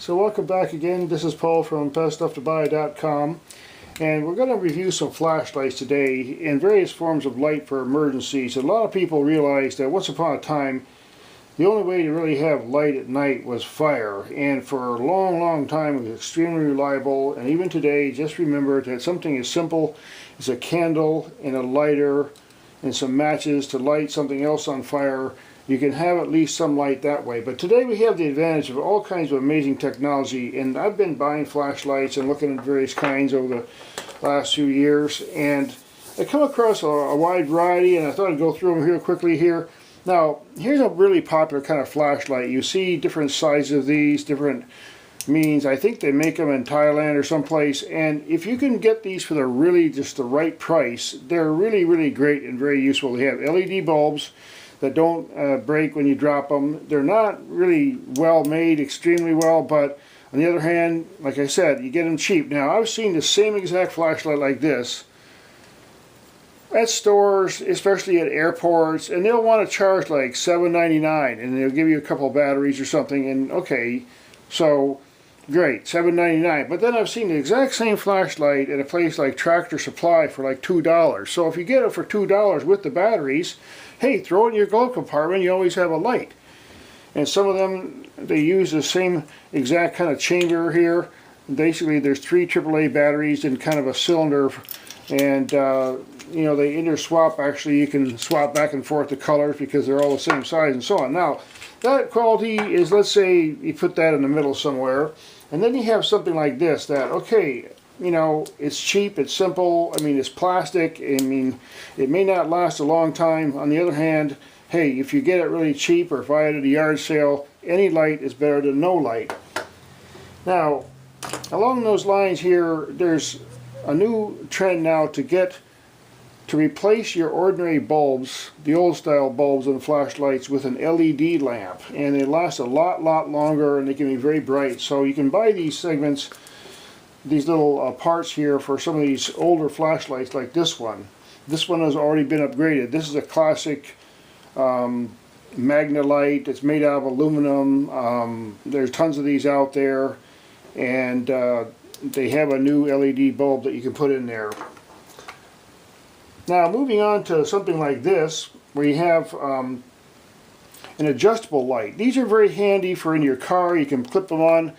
So welcome back again. This is Paul from beststufftobuy.com, and we're going to review some flashlights today in various forms of light for emergencies. A lot of people realize that once upon a time the only way to really have light at night was fire, and for a long time it was extremely reliable. And even today, just remember that something as simple as a candle and a lighter and some matches to light something else on fire, you can have at least some light that way. But today we have the advantage of all kinds of amazing technology, and I've been buying flashlights and looking at various kinds over the last few years, and I come across a wide variety, and I thought I'd go through them real quickly here. Now, here's a really popular kind of flashlight. You see different sizes of these, different means. I think they make them in Thailand or someplace, and if you can get these for just the right price, they're really great and very useful. They have LED bulbs that don't break when you drop them. They're not really well made, extremely well, but on the other hand, like I said, you get them cheap. Now, I've seen the same exact flashlight like this at stores, especially at airports, and they'll want to charge like $7.99, and they'll give you a couple of batteries or something, and okay, so great, $7.99. But then I've seen the exact same flashlight at a place like Tractor Supply for like $2. So if you get it for $2 with the batteries, hey, throw it in your glove compartment, you always have a light. And some of them, they use the same exact kind of chamber here. Basically, there's 3 AAA batteries in kind of a cylinder, and you know, they interswap. Actually, you can swap back and forth the colors because they're all the same size and so on. Now, that quality is, let's say you put that in the middle somewhere, and then you have something like this that, okay, you know, it's cheap, it's simple, I mean, it's plastic, I mean, it may not last a long time. On the other hand, hey, if you get it really cheap or buy it at a yard sale, any light is better than no light. Now, along those lines here, there's a new trend now to replace your ordinary bulbs, the old style bulbs and flashlights, with an LED lamp, and they last a lot longer, and they can be very bright. So you can buy these segments, these little parts here, for some of these older flashlights like this one. This one has already been upgraded. This is a classic Magnalite. It's made out of aluminum. There's tons of these out there, and they have a new LED bulb that you can put in there. Now, moving on to something like this, where you have an adjustable light. These are very handy for in your car. You can clip them on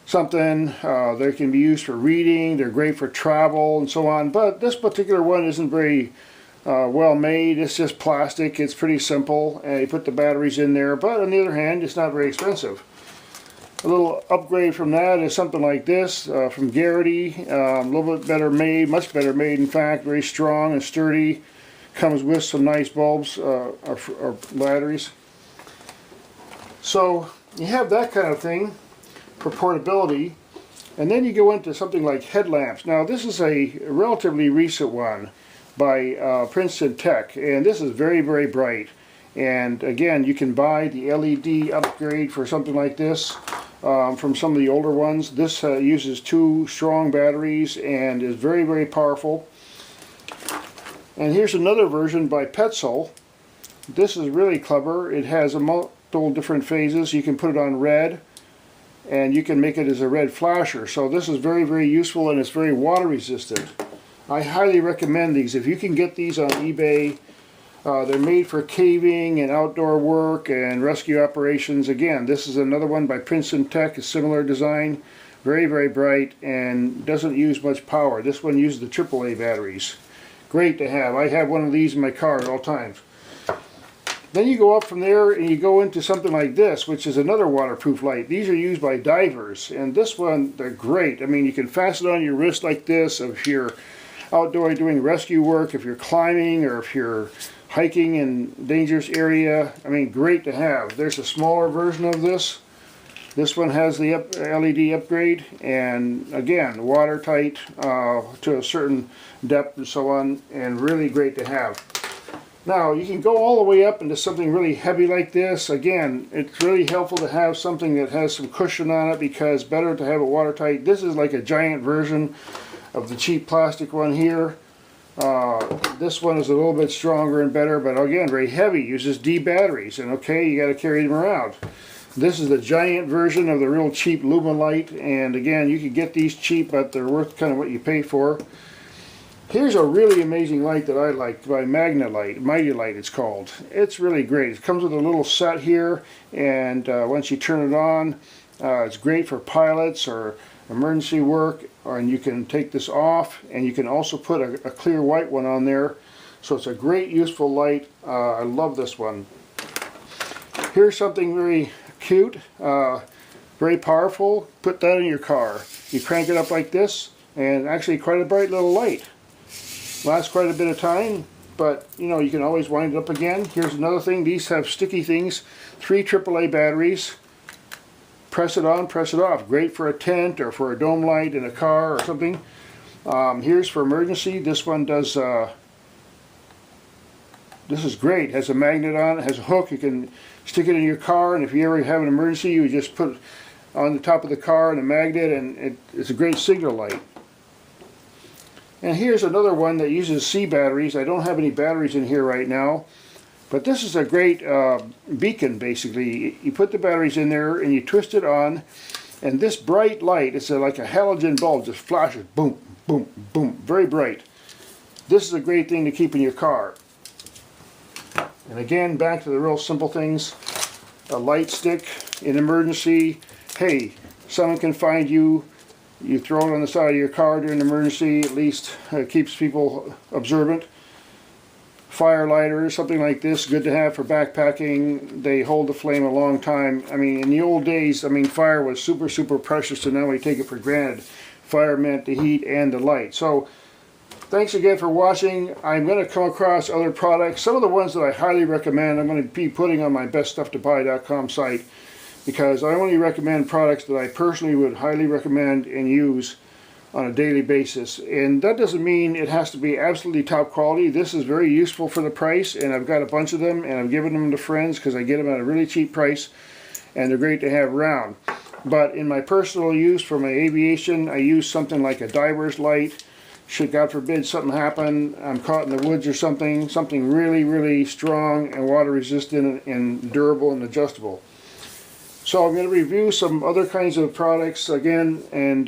something. They can be used for reading. They're great for travel and so on. But this particular one isn't very well made. It's just plastic. It's pretty simple. And you put the batteries in there. But on the other hand, it's not very expensive. A little upgrade from that is something like this from Garrity. A little bit better made, much better made in fact, very strong and sturdy. Comes with some nice bulbs or batteries. So you have that kind of thing for portability. And then you go into something like Headlamps. Now, this is a relatively recent one by Princeton Tech, and this is very bright. And again, you can buy the LED upgrade for something like this from some of the older ones. This uses 2 strong batteries and is very powerful. And here's another version by Petzl. This is really clever. It has multiple different phases. You can put it on red, and you can make it as a red flasher. So this is very useful, and it's very water resistant. I highly recommend these. If you can get these on eBay, they're made for caving and outdoor work and rescue operations. Again, this is another one by Princeton Tech, a similar design. Very bright and doesn't use much power. This one uses the AAA batteries. Great to have. I have one of these in my car at all times. Then you go up from there and you go into something like this, which is another waterproof light. These are used by divers, and this one, they're great. I mean, you can fasten it on your wrist like this if you're outdoor doing rescue work, if you're climbing, or if you're hiking in dangerous area. I mean, great to have. There's a smaller version of this. This one has the LED upgrade, and again, watertight to a certain depth and so on, and really great to have. Now, you can go all the way up into something really heavy like this. Again, it's really helpful to have something that has some cushion on it, because better to have it watertight. This is like a giant version of the cheap plastic one here. This one is a little bit stronger and better, but again, very heavy. Uses D batteries, and okay, you got to carry them around. This is the giant version of the real cheap Lumilight, and again, you can get these cheap, but they're worth kind of what you pay for. Here's a really amazing light that I like by Magnalight, Mighty Light it's called. It's really great. It comes with a little set here, and once you turn it on, it's great for pilots or emergency work, and you can take this off, and you can also put a clear white one on there. So it's a great useful light. I love this one. Here's something very cute, very powerful. Put that in your car. You crank it up like this, and actually quite a bright little light. Lasts quite a bit of time, but you know, you can always wind it up again. Here's another thing. These have sticky things. 3 AAA batteries. Press it on, press it off. Great for a tent or for a dome light in a car or something. Here's for emergency. This one does. This is great. It has a magnet on it. Has a hook. You can stick it in your car, and if you ever have an emergency, you just put it on the top of the car and a magnet, and it's a great signal light. And here's another one that uses C batteries. I don't have any batteries in here right now, but this is a great beacon basically. You put the batteries in there and you twist it on, and this bright light, it's like a halogen bulb, just flashes, boom, boom, boom, very bright. This is a great thing to keep in your car. And again, back to the real simple things. A light stick in emergency. Hey, someone can find you. You throw it on the side of your car during an emergency, at least keeps people observant. Fire lighters, something like this, good to have for backpacking. They hold the flame a long time. I mean, in the old days, I mean, fire was super, super precious, and now we take it for granted. Fire meant the heat and the light. So, thanks again for watching. I'm going to come across other products. Some of the ones that I highly recommend, I'm going to be putting on my beststufftobuy.com site, because I only recommend products that I personally would highly recommend and use on a daily basis. And that doesn't mean it has to be absolutely top quality. This is very useful for the price, and I've got a bunch of them, and I'm giving them to friends because I get them at a really cheap price, and they're great to have around. But in my personal use for my aviation, I use something like a diver's light. Should, God forbid, something happen, I'm caught in the woods or something really, really strong and water resistant and durable and adjustable. So I'm going to review some other kinds of products again, and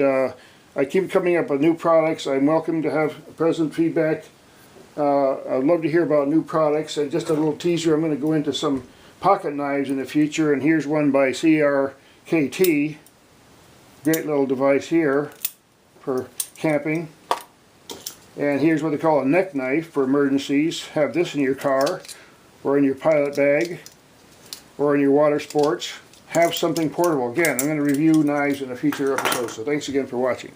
I keep coming up with new products. I'm welcome to have present feedback. I'd love to hear about new products. And just a little teaser, I'm going to go into some pocket knives in the future, and here's one by CRKT. Great little device here for camping. And here's what they call a neck knife for emergencies. Have this in your car, or in your pilot bag, or in your water sports. Have something portable. Again, I'm going to review knives in a future episode, so thanks again for watching.